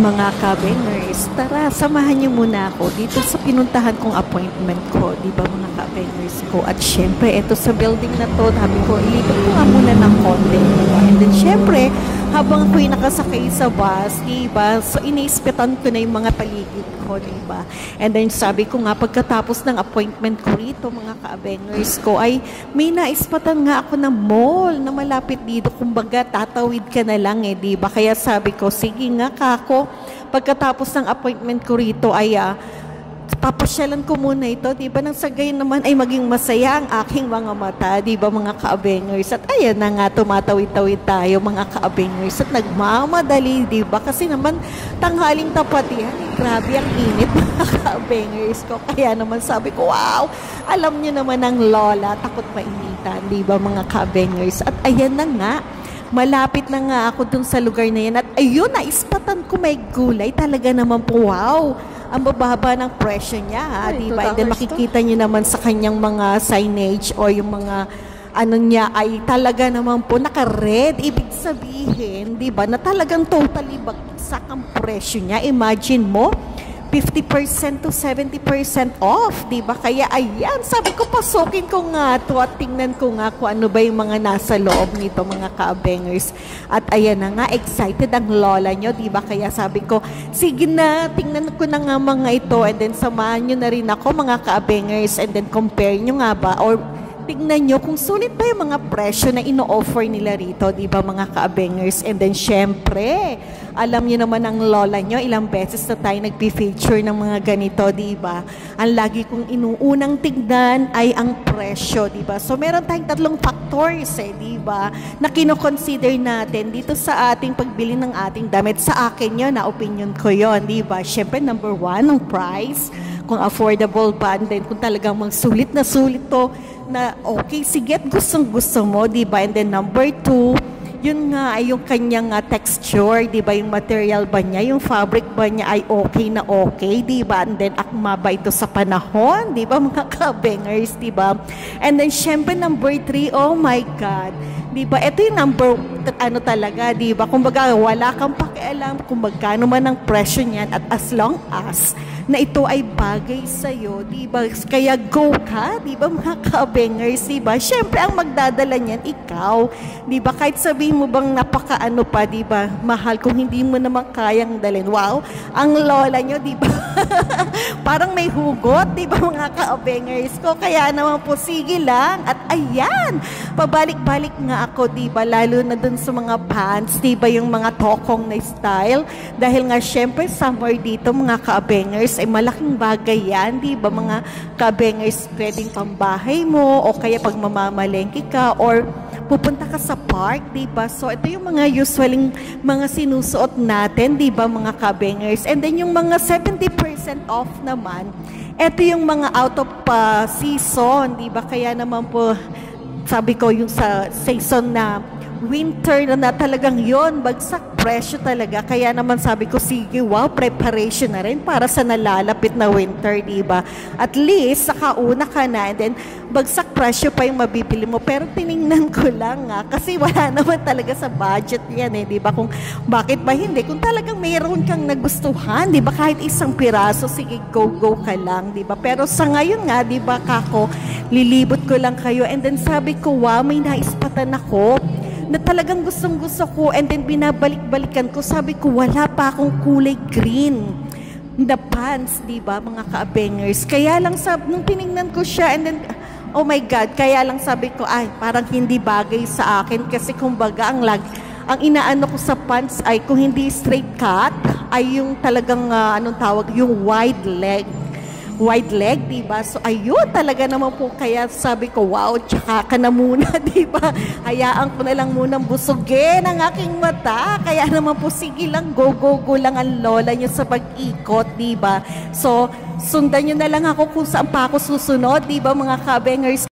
Mga kabengers, tara, samahan niyo muna ako dito sa pinuntahan kong appointment ko, di ba mga kabengers ko? At syempre, eto sa building na to, sabi ko, ilibot ko nga muna ng konti. Diba? And then syempre, habang ako'y nakasakay sa bus, di ba? So, iniispitan ko na yung mga paligid ko, di ba? And then sabi ko nga, pagkatapos ng appointment ko rito, mga kabengers ko, ay may naispatan nga ako ng mall na malapit dito. Kumbaga, tatawid ka na lang eh, di ba? Kaya sabi ko, sige nga kako, pagkatapos ng appointment ko rito ay papasyalan ko muna ito, di ba? Nang sa gayon naman ay maging masaya ang aking mga mata, di ba mga kaabengers? At ayan na nga, tumatawid-tawid tayo mga kaabengers at nagmamadali, di ba? Kasi naman tanghaling tapat yan, grabe ang init mga kaabengers ko. Kaya naman sabi ko, wow, alam nyo naman ang lola, takot mainitan, di ba mga kaabengers? At ayan na nga, malapit na nga ako dun sa lugar na yan. At ayun, naispatan ko may gulay. Talaga naman po, wow. Ang bababa ng presyo niya, ha? Diba? And then makikita niyo naman sa kanyang mga signage o yung mga ano niya ay talaga naman po naka-red. Ibig sabihin, diba, na talagang totally bagsak ang presyo niya. Imagine mo, 50% to 70% off, di ba? Kaya ayan, sabi ko pasukin ko nga to at tingnan ko nga kung ano ba yung mga nasa loob nito mga kaabengers. At ayan na nga, excited ang lola nyo, di ba? Kaya sabi ko, sige na, tingnan ko na nga mga ito and then samahan nyo na rin ako mga kaabengers and then compare nyo nga ba or tignan nyo kung sulit ba yung mga presyo na ino-offer nila rito, di ba mga kaabengers? And then syempre, alam nyo naman ang lola nyo, ilang beses na tayo nagpi-feature ng mga ganito, di ba? Ang lagi kong inuunang tignan ay ang presyo, di ba? So meron tayong tatlong factors, di ba? Na kino-consider natin dito sa ating pagbili ng ating damit. Sa akin yun, na opinion ko yun, di ba? Syempre, number one, ang price, kung affordable ba, and then kung talagang sulit na sulit to, na okay, sige, gustong-gusto mo, di ba? And then number two, yun nga ay yung kanyang texture, di ba? Yung material ba niya, yung fabric ba niya ay okay na okay, di ba? And then akma ba ito sa panahon, di ba mga kabengers, di ba? And then syempre number three, oh my God, di ba? Ito yung number, ano talaga, di ba? Kumbaga wala kang pakialam kung magkano man ang presyo niyan at as long as na ito ay bagay sa'yo, di ba? Kaya go ka, di ba mga kabengers, di ba? Siyempre, ang magdadala niyan, ikaw, di ba? Kahit sabihin mo bang napakaano pa, di ba? Mahal kung hindi mo naman kayang dalhin. Wow, ang lola nyo, di ba? Parang may hugot, di ba mga kabengers ko? Kaya naman po, sige lang. At ayan, pabalik-balik nga ako, di ba? Lalo na dun sa mga pants, di ba? Yung mga tokong na style. Dahil nga, siyempre, somewhere dito, mga kabengers, ay malaking bagay yan, di ba mga kabengers, pwedeng pambahay mo o kaya pag mamamalengke ka or pupunta ka sa park, di ba? So ito yung mga usually mga sinusuot natin, di ba mga kabengers? And then yung mga 70% off naman, ito yung mga out of season, di ba? Kaya naman po sabi ko yung sa season na winter na talagang yon, bagsak presyo talaga. Kaya naman sabi ko, sige, wow, preparation na rin para sa nalalapit na winter, diba? At least, sakauna ka na, and then, bagsak presyo pa yung mabibili mo. Pero tiningnan ko lang nga, kasi wala naman talaga sa budget yan eh, diba? Kung bakit ba hindi? Kung talagang mayroon kang nagustuhan, diba? Kahit isang piraso, sige, go ka lang, diba? Pero sa ngayon nga, diba, kako, lilibot ko lang kayo, and then sabi ko, wow, may naispatan ako na talagang gustong-gusto ko, and then binabalik-balikan ko, sabi ko, wala pa akong kulay green na pants, di ba, mga kaabengers. Kaya lang, nung tinignan ko siya, and then, oh my God, kaya lang sabi ko, ay, parang hindi bagay sa akin, kasi kumbaga, ang inaano ko sa pants ay, kung hindi straight cut, ay yung talagang, anong tawag, yung wide leg, diba? So, ayun, talaga naman po, kaya sabi ko, wow, tsaka ka na muna, diba? Hayaan ko na lang munang busugin ang aking mata. Kaya naman po, sige lang, go lang ang lola nyo sa pag-ikot, diba? So, sundan nyo na lang ako kung saan pa ako susunod, diba, mga kabengers?